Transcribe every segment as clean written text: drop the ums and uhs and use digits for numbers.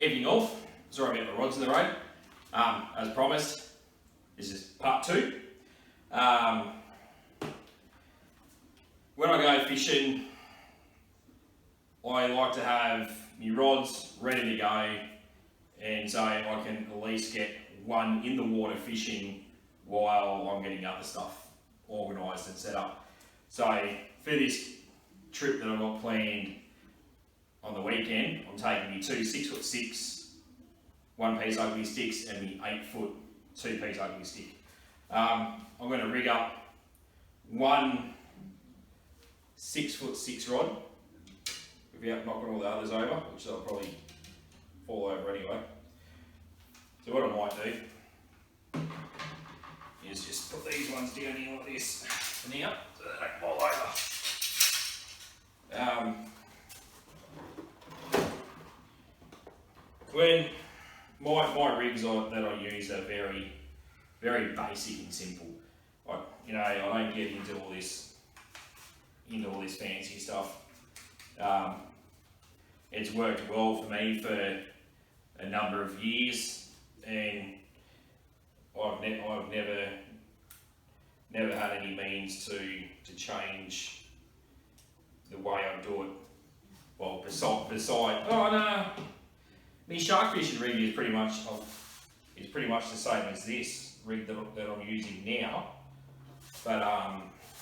Evening all. Sorry about the rods in the road. As promised, this is part 2. When I go fishing, I like to have my rods ready to go, and so I can at least get one in the water fishing while I'm getting other stuff organised and set up. So for this trip that I've got planned on the weekend, I'm taking me 2 6'6" one-piece ugly sticks and me 8-foot 2-piece ugly stick. I'm going to rig up one 6'6" rod without knocking all the others over, which they'll probably fall over anyway. So what I might do is just put these ones down here like this for now, so they don't fall over. When my rigs that I use are very basic and simple. I don't get into all this fancy stuff. It's worked well for me for a number of years, and I've never had any means to change the way I do it. Well, beside my shark fishing rig is pretty much the same as this rig that I'm using now, but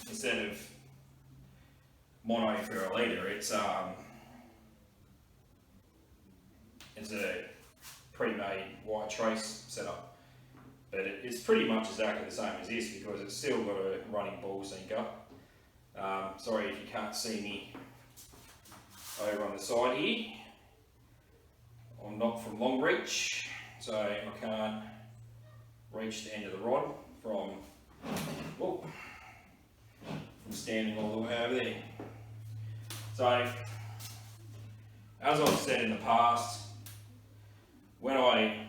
instead of mono for a leader, it's a pre-made wire trace setup, but it's pretty much exactly the same as this because it's still got a running ball sinker. Sorry if you can't see me over on the side here. I'm not from long reach, so I can't reach the end of the rod from standing all the way over there. So, as I've said in the past, when I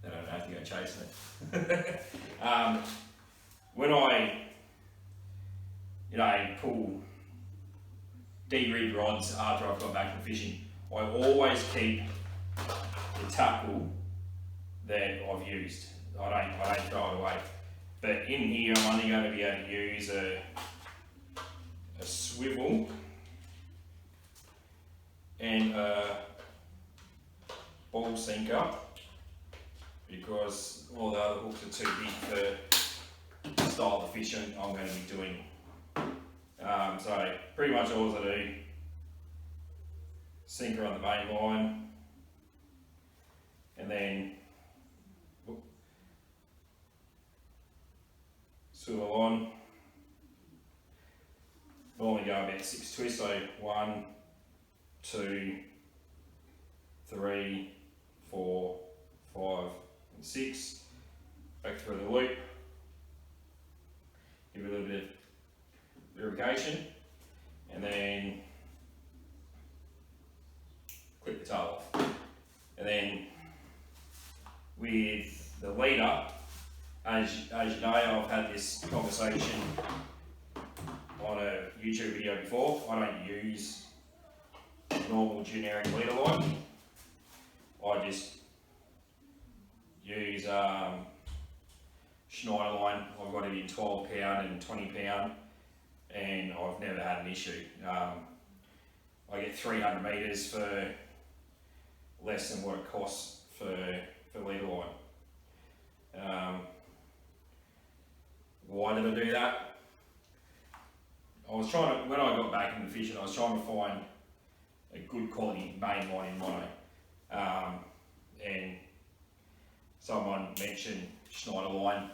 don't have to go chasing it. When I pull de-rigged rods after I've got back from fishing, I always keep the tackle that I've used. I don't throw it away. But in here, I'm only going to be able to use a swivel and a ball sinker because all the other hooks are too big for the style of fishing I'm going to be doing. So pretty much all I do, sinker on the main line, and then swivel on. Normally go about 6 twists, so 1, 2, 3, 4, 5, and 6. Back through the loop. Give it a little bit of lubrication, and then clip the tail off. And then with the leader, as you know, I've had this conversation on a YouTube video before. I don't use normal generic leader line. I just use Schneider line. I've got it in 12 pound and 20 pound, and I've never had an issue. I get 300 metres for less than what it costs for leader line. Why did I do that? When I got back into fishing, I was trying to find a good quality main line in mono, and someone mentioned Schneider line.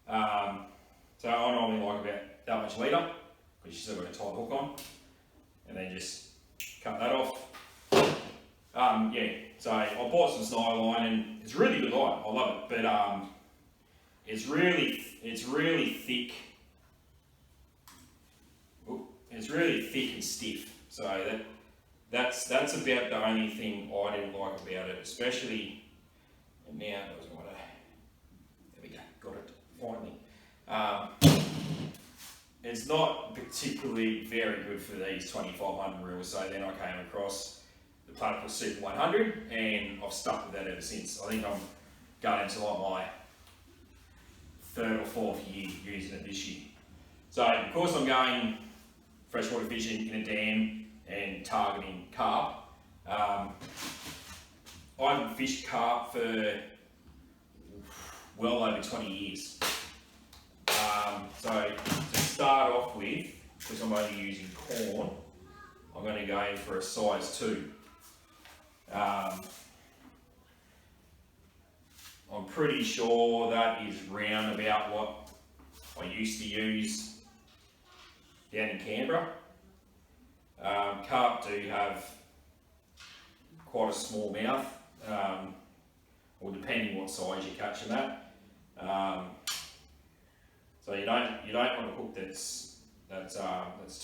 So I normally like about that much leader, because you still got a tight hook on, and then just cut that off. So I bought some Schneider line, and it's a really good line. I love it, but it's really thick. It's really thick and stiff. So that's about the only thing I didn't like about it, especially. And now I was going to. There we go. Got it finally. it's not particularly very good for these 2500 reels. So then I came across the Platypus Super 100 and I've stuck with that ever since. I think I'm going into like my third or fourth year using it this year. So of course I'm going freshwater fishing in a dam and targeting carp. I haven't fished carp for well over 20 years. So to start off with, because I'm only using corn, I'm going to go in for a size 2. I'm pretty sure that is round about what I used to use down in Canberra. Carp do have quite a small mouth, or depending what size you're catching at. So you don't want a hook that's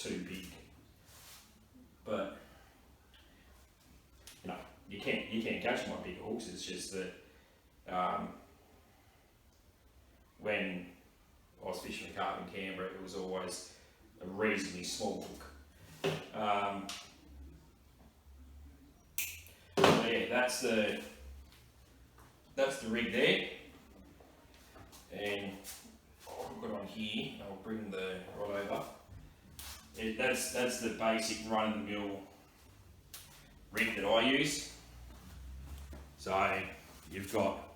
too big, but you know you can catch my bigger hooks. It's just that when I was fishing the carp in Canberra, it was always a reasonably small hook. So yeah, that's the rig there, and I'll put it on here. I'll bring the rod over. That's the basic run-of-the-mill rig that I use. So you've got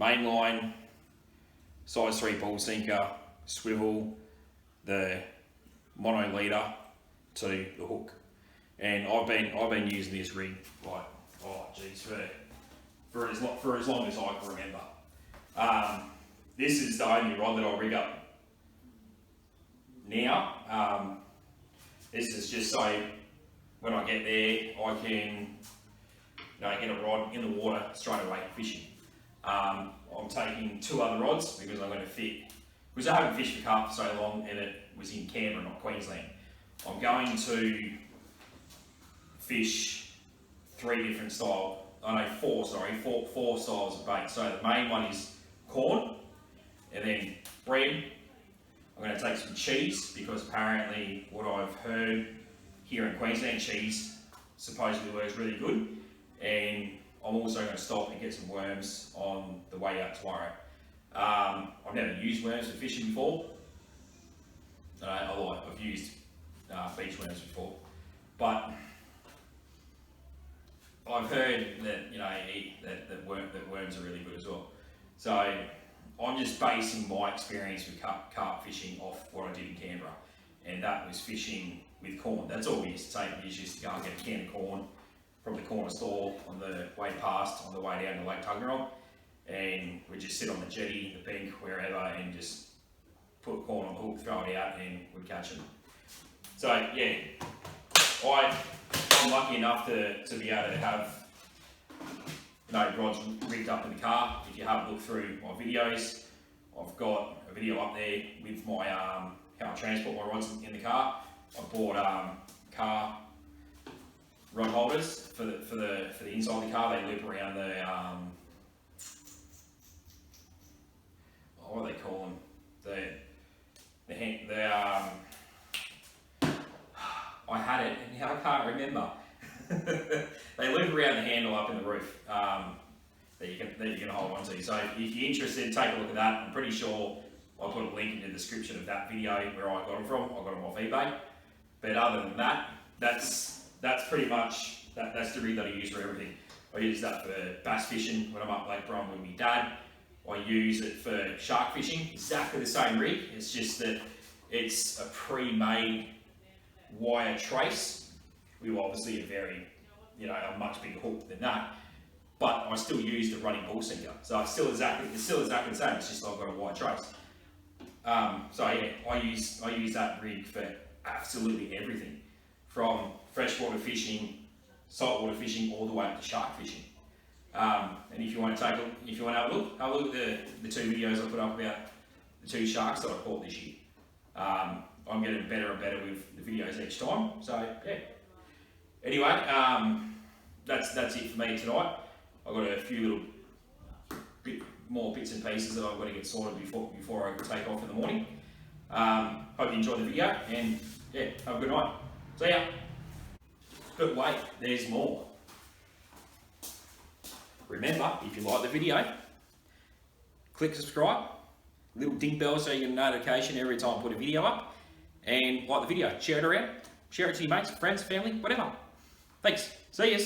mainline, size 3 ball sinker, swivel, the mono leader to the hook, and I've been using this rig like for as long as I can remember. This is the only rod that I'll rig up now. This is just so when I get there I can get a rod in the water straight away fishing. I'm taking 2 other rods because I'm going to fit, because I haven't fished for carp for so long and it was in Canberra, not Queensland. I'm going to fish 4 styles of bait. So the main one is corn, and then bread. I'm going to take some cheese because apparently what I've heard here in Queensland, cheese supposedly works really good. And I'm also going to stop and get some worms on the way out tomorrow. I've never used worms for fishing before. I've used beach worms before, but I've heard that that worms are really good as well. So I'm just basing my experience with carp fishing off what I did in Canberra, and that was fishing with corn. That's all we used to take. We used to go and get a can of corn from the corner store on the way past, on the way down to Lake Tuggeranong, and we'd just sit on the jetty, the bank, wherever, and just put corn on the hook, throw it out, and we'd catch them. So yeah, I'm lucky enough to be able to have rods rigged up in the car. If you have a look through my videos, I've got a video up there with my how I transport my rods in the car. I bought car rod holders for the inside of the car. They loop around the what do they call them? I had it and now I can't remember. They loop around the handle up in the roof that you're going to hold on to. So if you're interested, take a look at that. I'm pretty sure I'll put a link in the description of that video where I got them from. I got them off eBay. But other than that, that's pretty much that's the rig that I use for everything. I use that for bass fishing when I'm up Lake Brum with my dad. I use it for shark fishing. Exactly the same rig. It's just that it's a pre-made wire trace. We obviously a much bigger hook than that, but I still use the running ball sinker. So it's still exactly the same. It's just I've got a wire trace. So yeah, I use that rig for absolutely everything, from freshwater fishing, saltwater fishing, all the way up to shark fishing. And if you want to have a look at the 2 videos I put up about the 2 sharks that I caught this year. I'm getting better and better with the videos each time. So yeah. Anyway, that's it for me tonight. I've got a few little more bits and pieces that I've got to get sorted before I take off in the morning. Hope you enjoyed the video, and yeah, have a good night. See ya. But wait, there's more. Remember, if you like the video, click subscribe, little ding bell so you get a notification every time I put a video up, and like the video, share it around, share it to your mates, friends, family, whatever. Thanks, see yous.